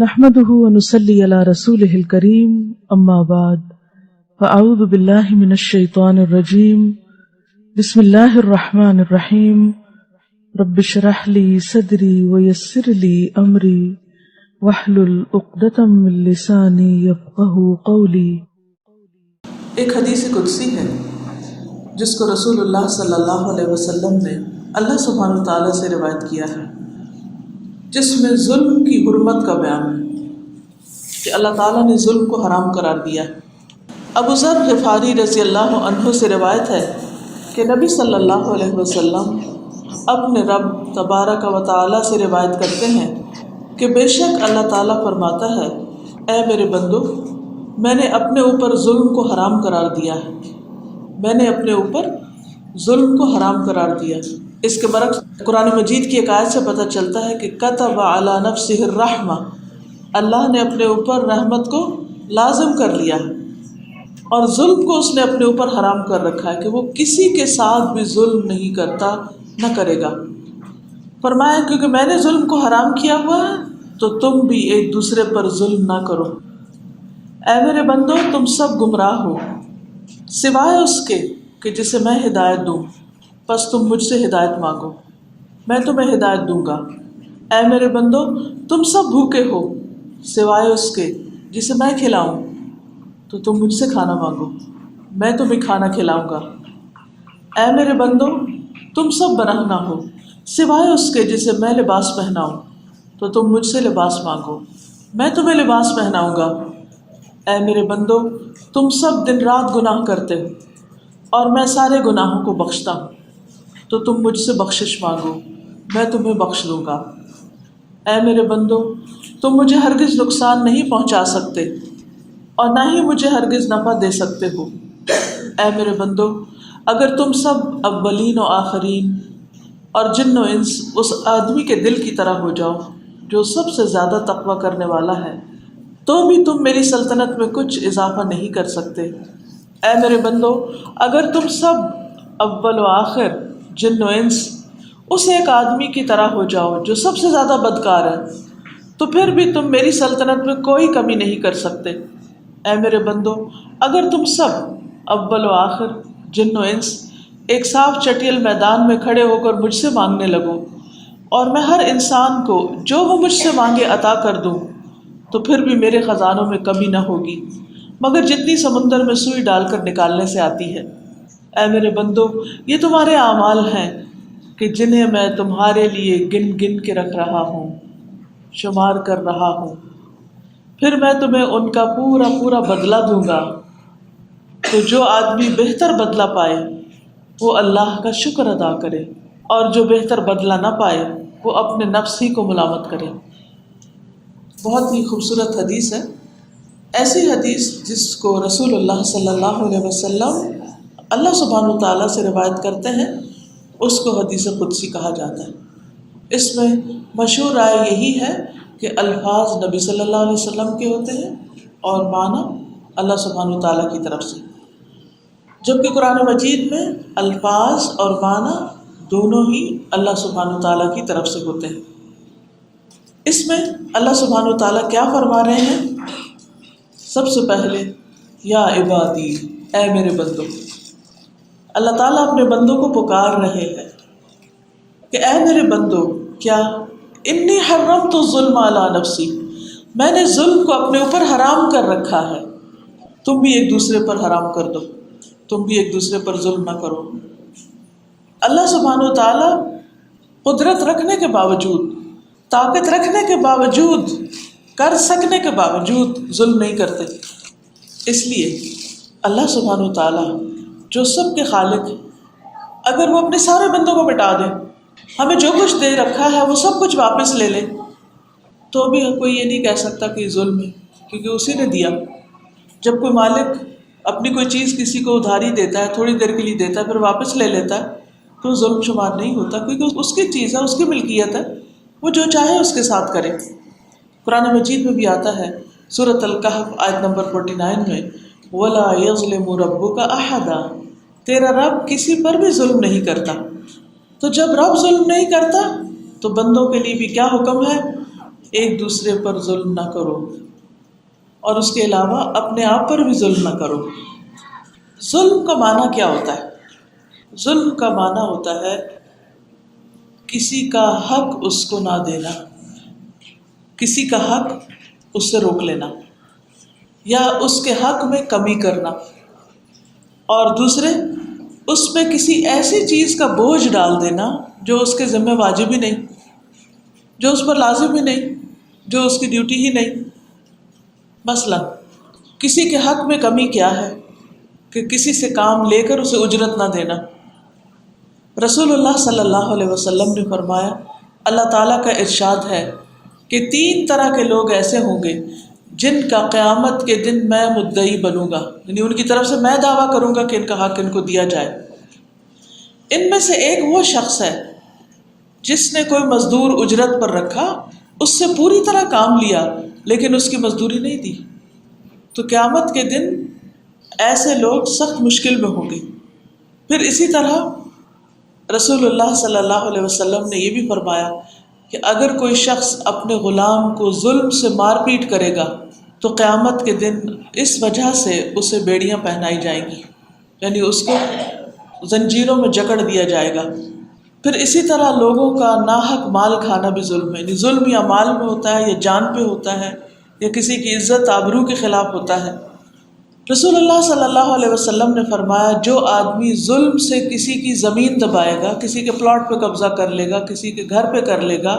نحمده ونصلي على رسوله الكريم اما بعد فاعوذ بالله من الشيطان الرجيم بسم الله الرحمن الرحيم رب اشرح لي صدري ويسر لي امري واحلل عقدة من لساني يفقهوا قولي۔ ایک حدیث قدسی ہے جس کو رسول اللہ صلی اللہ علیہ وسلم نے اللہ سبحانہ وتعالیٰ سے روایت کیا ہے، جس میں ظلم کی حرمت کا بیان ہے کہ اللہ تعالیٰ نے ظلم کو حرام قرار دیا ہے۔ ابو ذر غفاری رضی اللہ عنہ سے روایت ہے کہ نبی صلی اللہ علیہ وسلم اپنے رب تبارک و تعالیٰ سے روایت کرتے ہیں کہ بے شک اللہ تعالیٰ فرماتا ہے، اے میرے بندو، میں نے اپنے اوپر ظلم کو حرام قرار دیا ہے، میں نے اپنے اوپر ظلم کو حرام قرار دیا۔ اس کے برعکس قرآن مجید کی ایک آیت سے پتہ چلتا ہے کہ کتب علی نفسہ الرحمہ، اللہ نے اپنے اوپر رحمت کو لازم کر لیا ہے اور ظلم کو اس نے اپنے اوپر حرام کر رکھا ہے کہ وہ کسی کے ساتھ بھی ظلم نہیں کرتا، نہ کرے گا۔ فرمایا کیونکہ میں نے ظلم کو حرام کیا ہوا ہے تو تم بھی ایک دوسرے پر ظلم نہ کرو۔ اے میرے بندو، تم سب گمراہ ہو سوائے اس کے کہ جسے میں ہدایت دوں، پس تم مجھ سے ہدایت مانگو، میں تمہیں ہدایت دوں گا۔ اے میرے بندو، تم سب بھوکے ہو سوائے اس کے جسے میں کھلاؤں، تو تم مجھ سے کھانا مانگو، میں تمہیں کھانا کھلاؤں گا۔ اے میرے بندو، تم سب برہنہ ہو سوائے اس کے جسے میں لباس پہناؤں، تو تم مجھ سے لباس مانگو، میں تمہیں لباس پہناؤں گا۔ اے میرے بندو، تم سب دن رات گناہ کرتے ہو اور میں سارے گناہوں کو بخشتا ہوں، تو تم مجھ سے بخشش مانگو، میں تمہیں بخش دوں گا۔ اے میرے بندو، تم مجھے ہرگز نقصان نہیں پہنچا سکتے اور نہ ہی مجھے ہرگز نفع دے سکتے ہو۔ اے میرے بندو، اگر تم سب اولین و آخرین اور جن و انس اس آدمی کے دل کی طرح ہو جاؤ جو سب سے زیادہ تقوی کرنے والا ہے، تو بھی تم میری سلطنت میں کچھ اضافہ نہیں کر سکتے۔ اے میرے بندو، اگر تم سب اول و آخر جن و انس اس ایک آدمی کی طرح ہو جاؤ جو سب سے زیادہ بدکار ہے، تو پھر بھی تم میری سلطنت میں کوئی کمی نہیں کر سکتے۔ اے میرے بندو، اگر تم سب اول و آخر جن و انس ایک صاف چٹیل میدان میں کھڑے ہو کر مجھ سے مانگنے لگو اور میں ہر انسان کو جو وہ مجھ سے مانگے عطا کر دوں، تو پھر بھی میرے خزانوں میں کمی نہ ہوگی مگر جتنی سمندر میں سوئی ڈال کر نکالنے سے آتی ہے۔ اے میرے بندو، یہ تمہارے اعمال ہیں کہ جنہیں میں تمہارے لیے گن گن کے رکھ رہا ہوں، شمار کر رہا ہوں، پھر میں تمہیں ان کا پورا پورا بدلہ دوں گا۔ تو جو آدمی بہتر بدلہ پائے وہ اللہ کا شکر ادا کرے، اور جو بہتر بدلہ نہ پائے وہ اپنے نفس ہی کو ملامت کرے۔ بہت ہی خوبصورت حدیث ہے۔ ایسی حدیث جس کو رسول اللہ صلی اللہ علیہ وسلم اللہ سبحانہ وتعالیٰ سے روایت کرتے ہیں، اس کو حدیث قدسی کہا جاتا ہے۔ اس میں مشہور رائے یہی ہے کہ الفاظ نبی صلی اللہ علیہ وسلم کے ہوتے ہیں اور معنی اللہ سبحانہ وتعالیٰ کی طرف سے، جبکہ قرآن مجید میں الفاظ اور معنی دونوں ہی اللہ سبحانہ وتعالیٰ کی طرف سے ہوتے ہیں۔ اس میں اللہ سبحانہ وتعالیٰ کیا فرما رہے ہیں؟ سب سے پہلے یا عبادی، اے میرے بندو، اللہ تعالیٰ اپنے بندوں کو پکار رہے ہیں کہ اے میرے بندو، کیا انی حرمت الظلم علی نفسی، میں نے ظلم کو اپنے اوپر حرام کر رکھا ہے، تم بھی ایک دوسرے پر حرام کر دو، تم بھی ایک دوسرے پر ظلم نہ کرو۔ اللہ سبحانہ وتعالیٰ قدرت رکھنے کے باوجود، طاقت رکھنے کے باوجود، کر سکنے کے باوجود ظلم نہیں کرتے۔ اس لیے اللہ سبحانہ وتعالیٰ جو سب کے خالق ہے، اگر وہ اپنے سارے بندوں کو مٹا دے، ہمیں جو کچھ دے رکھا ہے وہ سب کچھ واپس لے لے، تو بھی کوئی یہ نہیں کہہ سکتا کہ یہ ظلم ہے، کیونکہ اسی نے دیا۔ جب کوئی مالک اپنی کوئی چیز کسی کو ادھاری دیتا ہے، تھوڑی دیر کے لیے دیتا ہے، پھر واپس لے لیتا ہے، تو ظلم شمار نہیں ہوتا، کیونکہ اس کی چیز ہے، اس کی ملکیت ہے، وہ جو چاہے اس کے ساتھ کرے۔ قرآن مجید میں بھی آتا ہے سورۃ الکہف آیت نمبر 49 میں، وَلَا يَظْلِمُ رَبُّكَ أَحَدًا، تیرا رب کسی پر بھی ظلم نہیں کرتا۔ تو جب رب ظلم نہیں کرتا تو بندوں کے لیے بھی کیا حکم ہے؟ ایک دوسرے پر ظلم نہ کرو، اور اس کے علاوہ اپنے آپ پر بھی ظلم نہ کرو۔ ظلم کا معنی کیا ہوتا ہے؟ ظلم کا معنی ہوتا ہے کسی کا حق اس کو نہ دینا، کسی کا حق اس سے روک لینا، یا اس کے حق میں کمی کرنا، اور دوسرے اس پہ کسی ایسی چیز کا بوجھ ڈال دینا جو اس کے ذمہ واجب ہی نہیں، جو اس پر لازم ہی نہیں، جو اس کی ڈیوٹی ہی نہیں۔ مثلا کسی کے حق میں کمی کیا ہے کہ کسی سے کام لے کر اسے اجرت نہ دینا۔ رسول اللہ صلی اللہ علیہ وسلم نے فرمایا، اللہ تعالیٰ کا ارشاد ہے کہ 3 طرح کے لوگ ایسے ہوں گے جن کا قیامت کے دن میں مدعی بنوں گا، یعنی ان کی طرف سے میں دعویٰ کروں گا کہ ان کا حق ان کو دیا جائے۔ ان میں سے ایک وہ شخص ہے جس نے کوئی مزدور اجرت پر رکھا، اس سے پوری طرح کام لیا لیکن اس کی مزدوری نہیں دی، تو قیامت کے دن ایسے لوگ سخت مشکل میں ہوں گے۔ پھر اسی طرح رسول اللہ صلی اللہ علیہ وسلم نے یہ بھی فرمایا کہ اگر کوئی شخص اپنے غلام کو ظلم سے مار پیٹ کرے گا تو قیامت کے دن اس وجہ سے اسے بیڑیاں پہنائی جائیں گی، یعنی اس کو زنجیروں میں جکڑ دیا جائے گا۔ پھر اسی طرح لوگوں کا ناحق مال کھانا بھی ظلم ہے، یعنی ظلم یا مال میں ہوتا ہے، یا جان پہ ہوتا ہے، یا کسی کی عزت آبرو کے خلاف ہوتا ہے۔ رسول اللہ صلی اللہ علیہ وسلم نے فرمایا، جو آدمی ظلم سے کسی کی زمین دبائے گا، کسی کے پلاٹ پہ قبضہ کر لے گا، کسی کے گھر پہ کر لے گا،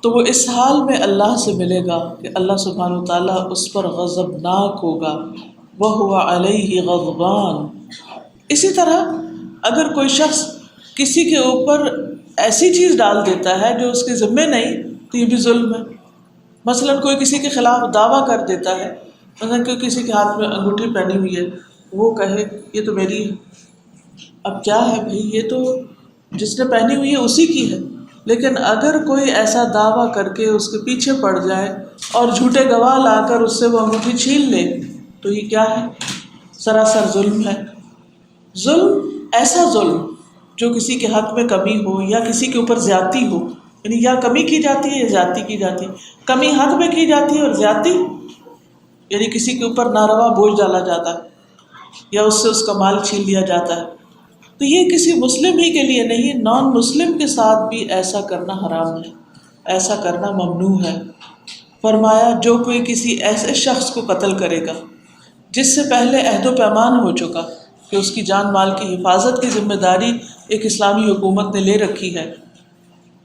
تو وہ اس حال میں اللہ سے ملے گا کہ اللہ سبحانہ وتعالیٰ اس پر غضبناک ہوگا، وَهُوَ عَلَيْهِ غَضْبَانٌ۔ اسی طرح اگر کوئی شخص کسی کے اوپر ایسی چیز ڈال دیتا ہے جو اس کے ذمہ نہیں، تو یہ بھی ظلم ہے۔ مثلا کوئی کسی کے خلاف دعویٰ کر دیتا ہے، مثلا کوئی کسی کے ہاتھ میں انگوٹھی پہنی ہوئی ہے، وہ کہے یہ تو میری ہے۔ اب کیا ہے بھائی، یہ تو جس نے پہنی ہوئی ہے اسی کی ہے، لیکن اگر کوئی ایسا دعویٰ کر کے اس کے پیچھے پڑ جائے اور جھوٹے گواہ لا کر اس سے وہ انگوٹھی چھین لے، تو یہ کیا ہے؟ سراسر ظلم ہے۔ ظلم ایسا ظلم جو کسی کے حق میں کمی ہو یا کسی کے اوپر زیادتی ہو، یعنی یا کمی کی جاتی ہے یا زیادتی کی جاتی ہے۔ کمی حق میں کی جاتی ہے، اور زیادتی یعنی کسی کے اوپر ناروا بوجھ ڈالا جاتا ہے یا اس سے اس کا مال چھین لیا جاتا ہے۔ تو یہ کسی مسلم ہی کے لیے نہیں، نان مسلم کے ساتھ بھی ایسا کرنا حرام ہے، ایسا کرنا ممنوع ہے۔ فرمایا، جو کوئی کسی ایسے شخص کو قتل کرے گا جس سے پہلے عہد و پیمان ہو چکا کہ اس کی جان مال کی حفاظت کی ذمہ داری ایک اسلامی حکومت نے لے رکھی ہے،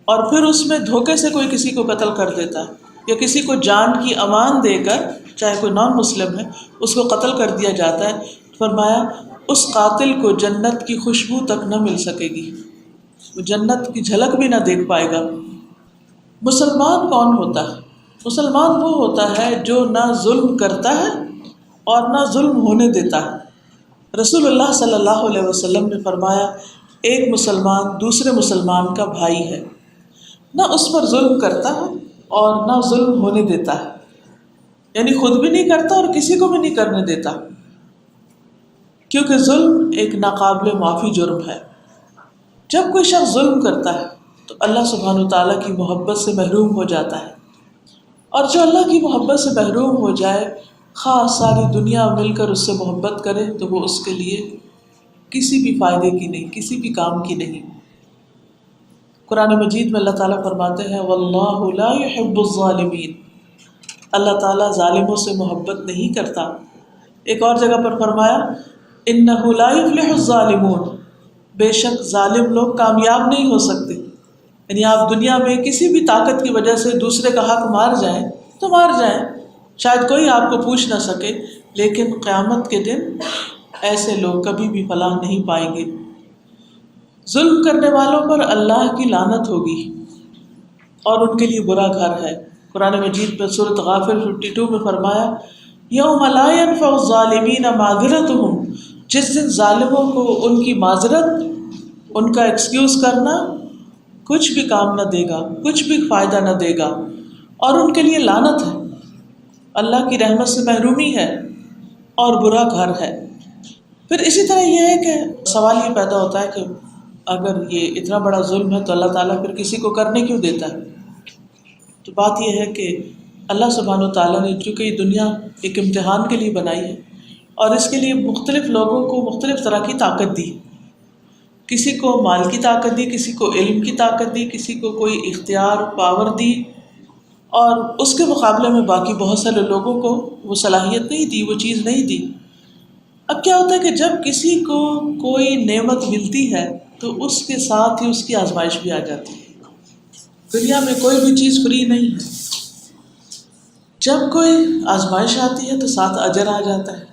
اور پھر اس میں دھوکے سے کوئی کسی کو قتل کر دیتا ہے، یا کسی کو جان کی امان دے کر، چاہے کوئی نان مسلم ہے، اس کو قتل کر دیا جاتا ہے، فرمایا اس قاتل کو جنت کی خوشبو تک نہ مل سکے گی، وہ جنت کی جھلک بھی نہ دیکھ پائے گا۔ مسلمان کون ہوتا ہے؟ مسلمان وہ ہوتا ہے جو نہ ظلم کرتا ہے اور نہ ظلم ہونے دیتا ہے۔ رسول اللہ صلی اللہ علیہ وسلم نے فرمایا، ایک مسلمان دوسرے مسلمان کا بھائی ہے، نہ اس پر ظلم کرتا ہے اور نہ ظلم ہونے دیتا ہے، یعنی خود بھی نہیں کرتا اور کسی کو بھی نہیں کرنے دیتا، کیونکہ ظلم ایک ناقابل معافی جرم ہے۔ جب کوئی شخص ظلم کرتا ہے تو اللہ سبحانہ وتعالیٰ کی محبت سے محروم ہو جاتا ہے، اور جو اللہ کی محبت سے محروم ہو جائے، خواہ ساری دنیا مل کر اس سے محبت کرے تو وہ اس کے لیے کسی بھی فائدے کی نہیں، کسی بھی کام کی نہیں۔ قرآن مجید میں اللہ تعالیٰ فرماتے ہیں، واللہ لا يحب الظالمین، اللہ تعالیٰ ظالموں سے محبت نہیں کرتا۔ ایک اور جگہ پر فرمایا، انہ لا یفلح الظالمون، بے شک ظالم لوگ کامیاب نہیں ہو سکتے۔ یعنی آپ دنیا میں کسی بھی طاقت کی وجہ سے دوسرے کا حق مار جائیں تو مار جائیں، شاید کوئی آپ کو پوچھ نہ سکے، لیکن قیامت کے دن ایسے لوگ کبھی بھی فلاح نہیں پائیں گے۔ ظلم کرنے والوں پر اللہ کی لعنت ہوگی اور ان کے لیے برا گھر ہے۔ قرآن مجید میں سورۃ غافر 52 میں فرمایا، یوم لا ينفع الظالمین معذرتہم، جس دن ظالموں کو ان کی معذرت، ان کا ایکسکیوز کرنا کچھ بھی کام نہ دے گا، کچھ بھی فائدہ نہ دے گا، اور ان کے لیے لعنت ہے، اللہ کی رحمت سے محرومی ہے اور برا گھر ہے۔ پھر اسی طرح یہ ہے کہ سوال یہ پیدا ہوتا ہے کہ اگر یہ اتنا بڑا ظلم ہے تو اللہ تعالیٰ پھر کسی کو کرنے کیوں دیتا ہے؟ تو بات یہ ہے کہ اللہ سبحانہ و تعالیٰ نے چونکہ یہ دنیا ایک امتحان کے لیے بنائی ہے اور اس کے لیے مختلف لوگوں کو مختلف طرح کی طاقت دی. کسی کو مال کی طاقت دی، کسی کو علم کی طاقت دی، کسی کو کوئی اختیار پاور دی، اور اس کے مقابلے میں باقی بہت سارے لوگوں کو وہ صلاحیت نہیں دی، وہ چیز نہیں دی. اب کیا ہوتا ہے کہ جب کسی کو کوئی نعمت ملتی ہے تو اس کے ساتھ ہی اس کی آزمائش بھی آ جاتی ہے. دنیا میں کوئی بھی چیز فری نہیں ہے. جب کوئی آزمائش آتی ہے تو ساتھ اجر آ جاتا ہے،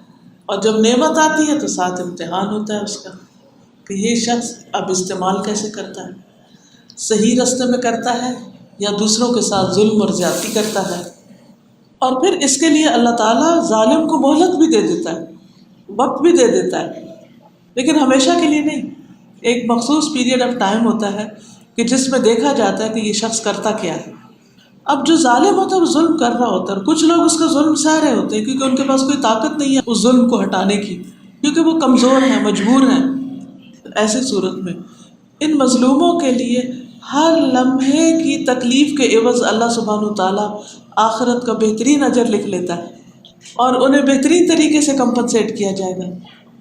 اور جب نعمت آتی ہے تو ساتھ امتحان ہوتا ہے اس کا کہ یہ شخص اب استعمال کیسے کرتا ہے، صحیح راستے میں کرتا ہے یا دوسروں کے ساتھ ظلم اور زیادتی کرتا ہے. اور پھر اس کے لیے اللہ تعالیٰ ظالم کو مہلت بھی دے دیتا ہے، وقت بھی دے دیتا ہے، لیکن ہمیشہ کے لیے نہیں. ایک مخصوص پیریڈ آف ٹائم ہوتا ہے کہ جس میں دیکھا جاتا ہے کہ یہ شخص کرتا کیا ہے. اب جو ظالم ہوتا ہے وہ ظلم کر رہا ہوتا ہے، اور کچھ لوگ اس کا ظلم سہ رہے ہوتے ہیں کیونکہ ان کے پاس کوئی طاقت نہیں ہے اس ظلم کو ہٹانے کی، کیونکہ وہ کمزور ہیں، مجبور ہیں. ایسی صورت میں ان مظلوموں کے لیے ہر لمحے کی تکلیف کے عوض اللہ سبحانہ تعالیٰ آخرت کا بہترین اجر لکھ لیتا ہے اور انہیں بہترین طریقے سے کمپنسیٹ کیا جائے گا.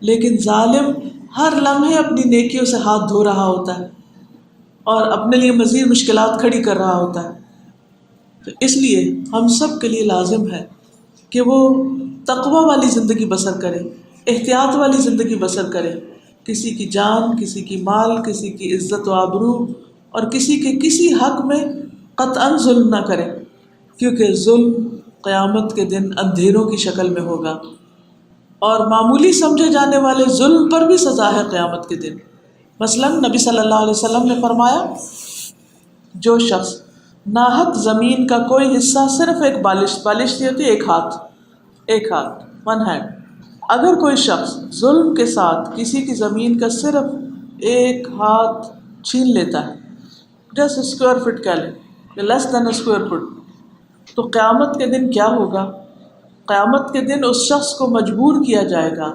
لیکن ظالم ہر لمحے اپنی نیکیوں سے ہاتھ دھو رہا ہوتا ہے اور اپنے لیے مزید مشکلات کھڑی کر رہا ہوتا ہے. تو اس لیے ہم سب کے لیے لازم ہے کہ وہ تقوی والی زندگی بسر کرے، احتیاط والی زندگی بسر کرے. کسی کی جان، کسی کی مال، کسی کی عزت و آبرو اور کسی کے کسی حق میں قطعاً ظلم نہ کرے، کیونکہ ظلم قیامت کے دن اندھیروں کی شکل میں ہوگا، اور معمولی سمجھے جانے والے ظلم پر بھی سزا ہے قیامت کے دن. مثلاً نبی صلی اللہ علیہ وسلم نے فرمایا جو شخص ناحق زمین کا کوئی حصہ صرف ایک بالش یہ ہوتی ہے ایک ہاتھ 1 ہینڈ، اگر کوئی شخص ظلم کے ساتھ کسی کی زمین کا صرف ایک ہاتھ چھین لیتا ہے، جیسے اسکوائر فٹ کہہ لیں، لیس دین اسکوائر فٹ، تو قیامت کے دن کیا ہوگا؟ قیامت کے دن اس شخص کو مجبور کیا جائے گا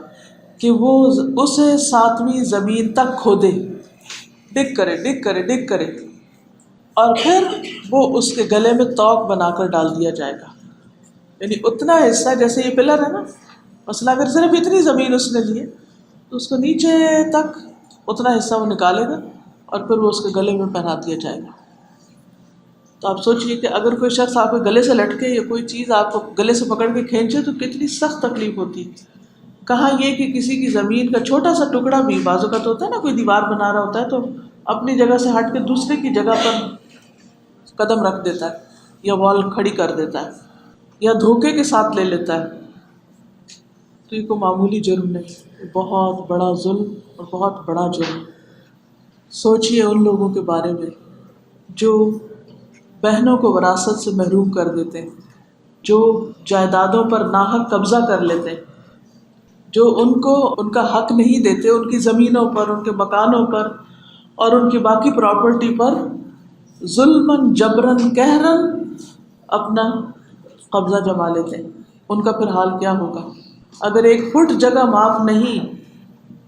کہ وہ اسے 7ویں زمین تک کھودے، ڈگ کرے، اور پھر وہ اس کے گلے میں توق بنا کر ڈال دیا جائے گا. یعنی اتنا حصہ، جیسے یہ پلر ہے نا، مثلا اگر صرف اتنی زمین اس نے لی ہے تو اس کو نیچے تک اتنا حصہ وہ نکالے گا اور پھر وہ اس کے گلے میں پہنا دیا جائے گا. تو آپ سوچئے کہ اگر کوئی شخص آپ کے گلے سے لٹکے یا کوئی چیز آپ کو گلے سے پکڑ کے کھینچے تو کتنی سخت تکلیف ہوتی. کہاں یہ کہ کسی کی زمین کا چھوٹا سا ٹکڑا بھی، بعض اوقات ہوتا ہے نا کوئی دیوار بنا رہا ہوتا ہے تو اپنی جگہ سے ہٹ کے دوسرے کی جگہ پر قدم رکھ دیتا ہے یا وال کھڑی کر دیتا ہے یا دھوکے کے ساتھ لے لیتا ہے، تو یہ کوئی معمولی جرم نہیں، بہت بڑا ظلم اور بہت بڑا جرم. سوچئے ان لوگوں کے بارے میں جو بہنوں کو وراثت سے محروم کر دیتے ہیں، جو جائیدادوں پر ناحق قبضہ کر لیتے ہیں، جو ان کو ان کا حق نہیں دیتے، ان کی زمینوں پر، ان کے مکانوں پر اور ان کی باقی پراپرٹی پر ظلماً جبراً قہراً اپنا قبضہ جما لیتے ہیں. ان کا پھر حال کیا ہوگا؟ اگر 1 فٹ جگہ معاف نہیں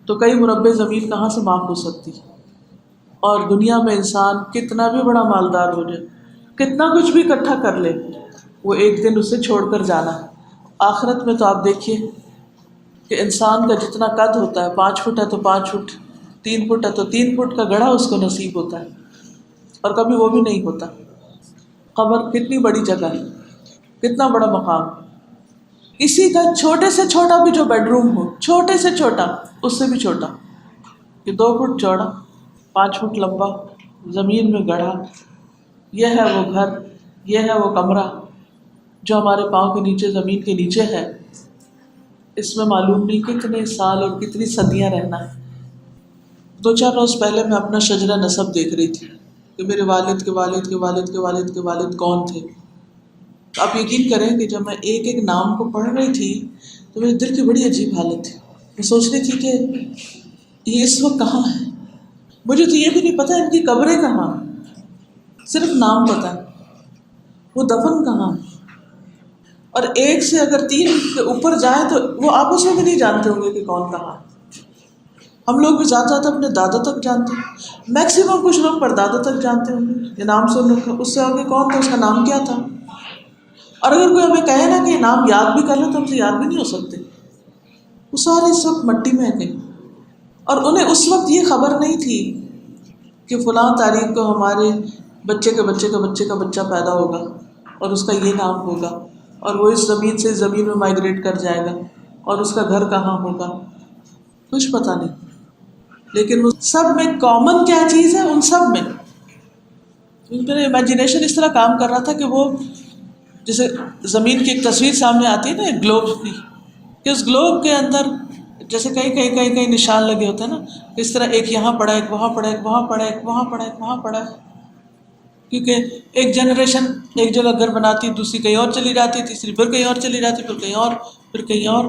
تو کئی مربع زمین کہاں سے معاف ہو سکتی؟ اور دنیا میں انسان کتنا بھی بڑا مالدار ہو جائے، کتنا کچھ بھی اکٹھا کر لے، وہ ایک دن اسے چھوڑ کر جانا ہے. آخرت میں تو آپ دیکھیے کہ انسان کا جتنا قد ہوتا ہے، 5 فٹ ہے تو 5 فٹ، 3 فٹ ہے تو 3 فٹ کا گڑھا اس کو نصیب ہوتا ہے، اور کبھی وہ بھی نہیں ہوتا. قبر کتنی بڑی جگہ ہے، کتنا بڑا مقام. اسی کا چھوٹے سے چھوٹا بھی جو بیڈ روم ہو، چھوٹے سے چھوٹا، اس سے بھی چھوٹا، کہ 2 فٹ چوڑا، 5 فٹ لمبا، زمین میں گڑھا، یہ ہے وہ گھر، یہ ہے وہ کمرہ جو ہمارے پاؤں کے نیچے، زمین کے نیچے ہے. اس میں معلوم نہیں کتنے سال اور کتنی صدیاں رہنا ہے. 2-4 روز پہلے میں اپنا شجرہ نسب دیکھ رہی تھی کہ میرے والد کے والد کے والد کے والد کے والد کون تھے. آپ یقین کریں کہ جب میں ایک ایک نام کو پڑھ رہی تھی تو میرے دل کی بڑی عجیب حالت تھی. میں سوچ رہی تھی کہ یہ اس وقت کہاں ہے. مجھے تو یہ بھی نہیں پتہ ان کی قبریں کہاں ہیں، صرف نام پتہ ہے، وہ دفن کہاں ہے. اور ایک سے اگر 3 کے اوپر جائیں تو وہ آپس میں بھی نہیں جانتے ہوں گے کہ کون کہاں ہے. ہم لوگ بھی زیادہ زیادہ اپنے دادا تک جانتے ہیں، میکسیمم کچھ لوگ پردادا تک جانتے ہوں گے، یہ نام سن رکھا، اس سے آگے کون تھا، اس کا نام کیا تھا. اور اگر کوئی ہمیں کہے نا کہ یہ نام یاد بھی کر لیں تو ہم سے یاد بھی نہیں ہو سکتے. وہ سارے اس وقت مٹی میں ہیں، اور انہیں اس وقت یہ خبر نہیں تھی کہ فلاں تاریخ کو ہمارے بچے کے بچے کا بچے کا بچہ پیدا ہوگا اور اس کا یہ نام ہوگا اور وہ اس زمین سے اس زمین میں مائگریٹ کر جائے گا اور اس کا گھر کہاں ہوگا، کچھ پتہ نہیں. لیکن وہ سب میں کامن کیا چیز ہے، ان سب میں میرا امیجنیشن اس طرح کام کر رہا تھا کہ وہ جیسے زمین کی ایک تصویر سامنے آتی ہے نا ایک گلوب کی، کہ اس گلوب کے اندر جیسے کئی نشان لگے ہوتے ہیں نا، اس طرح ایک یہاں پڑا، ایک وہاں پڑا، ایک وہاں پڑا، ایک وہاں پڑا، ایک وہاں پڑا. کیونکہ ایک جنریشن ایک جگہ گھر بناتی، دوسری کہیں اور چلی جاتی، تیسری پھر کہیں اور چلی جاتی، پھر کہیں اور، پھر کہیں اور،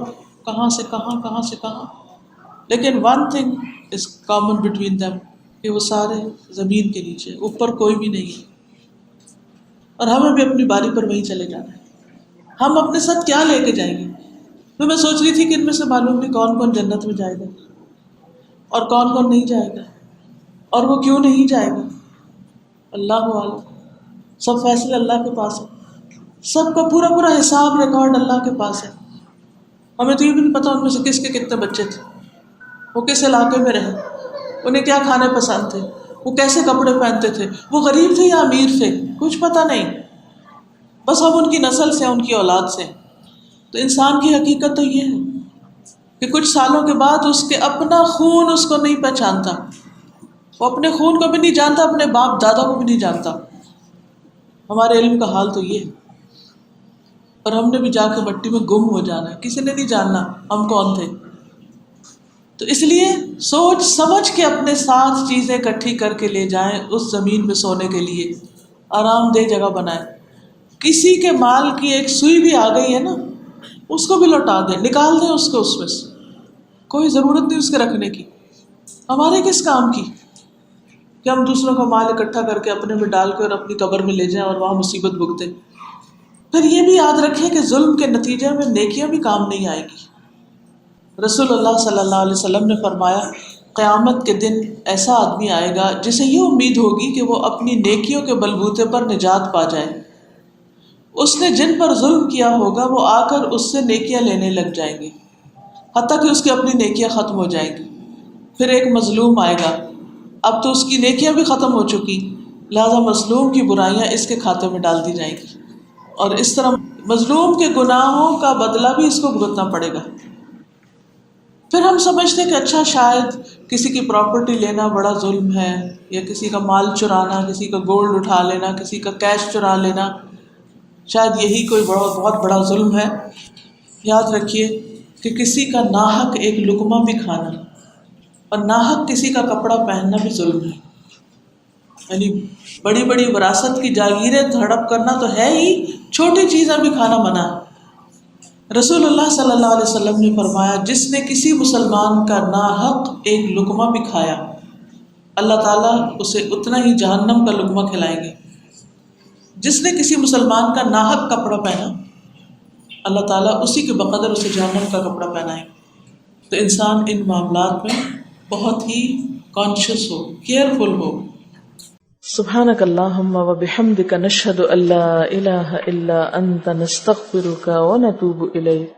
کہاں سے کہاں، کہاں سے کہاں. لیکن one thing is common between them کہ وہ سارے زمین کے نیچے، اوپر کوئی بھی نہیں ہے. اور ہمیں بھی اپنی باری پر وہیں چلے جانا ہے. ہم اپنے ساتھ کیا لے کے جائیں گے؟ تو میں سوچ رہی تھی کہ ان میں سے معلوم نہیں کون کون جنت میں جائے گا اور کون کون نہیں جائے گا، اور وہ کیوں نہیں جائے گا. اللہ عالم، سب فیصلے اللہ کے پاس ہے، سب کا پورا پورا حساب ریکارڈ اللہ کے پاس ہے. ہمیں تو یہ بھی نہیں پتا ان میں سے کس کے کتنے بچے تھے، وہ کس علاقے میں رہے، انہیں کیا کھانے پسند تھے، وہ کیسے کپڑے پہنتے تھے، وہ غریب تھے یا امیر تھے، کچھ پتہ نہیں. بس ہم ان کی نسل سے، ان کی اولاد سے. تو انسان کی حقیقت تو یہ ہے کہ کچھ سالوں کے بعد اس کے اپنا خون اس کو نہیں پہچانتا، وہ اپنے خون کو بھی نہیں جانتا، اپنے باپ دادا کو بھی نہیں جانتا. ہمارے علم کا حال تو یہ ہے، اور ہم نے بھی جا کے مٹی میں گم ہو جانا ہے، کسی نے نہیں جاننا ہم کون تھے. تو اس لیے سوچ سمجھ کے اپنے ساتھ چیزیں اکٹھی کر کے لے جائیں اس زمین میں سونے کے لیے، آرام دہ جگہ بنائیں. کسی کے مال کی ایک سوئی بھی آ گئی ہے نا، اس کو بھی لوٹا دیں، نکال دیں اس کو، اس میں سے کوئی ضرورت نہیں اس کے رکھنے کی. ہمارے کس کام کی کہ ہم دوسروں کا مال اکٹھا کر کے اپنے میں ڈال کے اور اپنی قبر میں لے جائیں اور وہاں مصیبت بھگتیں. پھر یہ بھی یاد رکھیں کہ ظلم کے نتیجے میں نیکیاں بھی کام نہیں آئے گی. رسول اللہ صلی اللہ علیہ وسلم نے فرمایا قیامت کے دن ایسا آدمی آئے گا جسے یہ امید ہوگی کہ وہ اپنی نیکیوں کے بلبوتے پر نجات پا جائے. اس نے جن پر ظلم کیا ہوگا وہ آ کر اس سے نیکیاں لینے لگ جائیں گے حتیٰ کہ اس کی اپنی نیکیاں ختم ہو جائیں گی. پھر ایک مظلوم آئے گا، اب تو اس کی نیکیاں بھی ختم ہو چکی، لہذا مظلوم کی برائیاں اس کے کھاتے میں ڈال دی جائیں گی، اور اس طرح مظلوم کے گناہوں کا بدلہ بھی اس کو بھگتنا پڑے گا. پھر ہم سمجھتے کہ اچھا شاید کسی کی پراپرٹی لینا بڑا ظلم ہے، یا کسی کا مال چرانا، کسی کا گولڈ اٹھا لینا، کسی کا کیش چرا لینا، شاید یہی کوئی بہت بڑا ظلم ہے. یاد رکھیے کہ کسی کا ناحق ایک لقمہ بھی کھانا اور ناحق کسی کا کپڑا پہننا بھی ظلم ہے. یعنی بڑی بڑی وراثت کی جاگیریں ہڑپ کرنا تو ہے ہی، چھوٹی چیزیں بھی کھانا منع ہے. رسول اللہ صلی اللہ علیہ وسلم نے فرمایا جس نے کسی مسلمان کا ناحق ایک لقمہ بھی کھایا اللہ تعالیٰ اسے اتنا ہی جہنم کا لقمہ کھلائیں گے. جس نے کسی مسلمان کا ناحق کپڑا پہنا اللہ تعالیٰ اسی کے بقدر اسے جہنم کا کپڑا پہنائیں. تو انسان ان معاملات میں بہت ہی کانشیس ہو، کیئرفل ہو. سبحانک اللہم و بحمدک نشہد ان لا الہ الا انت نستغفرک و نتوب الیک.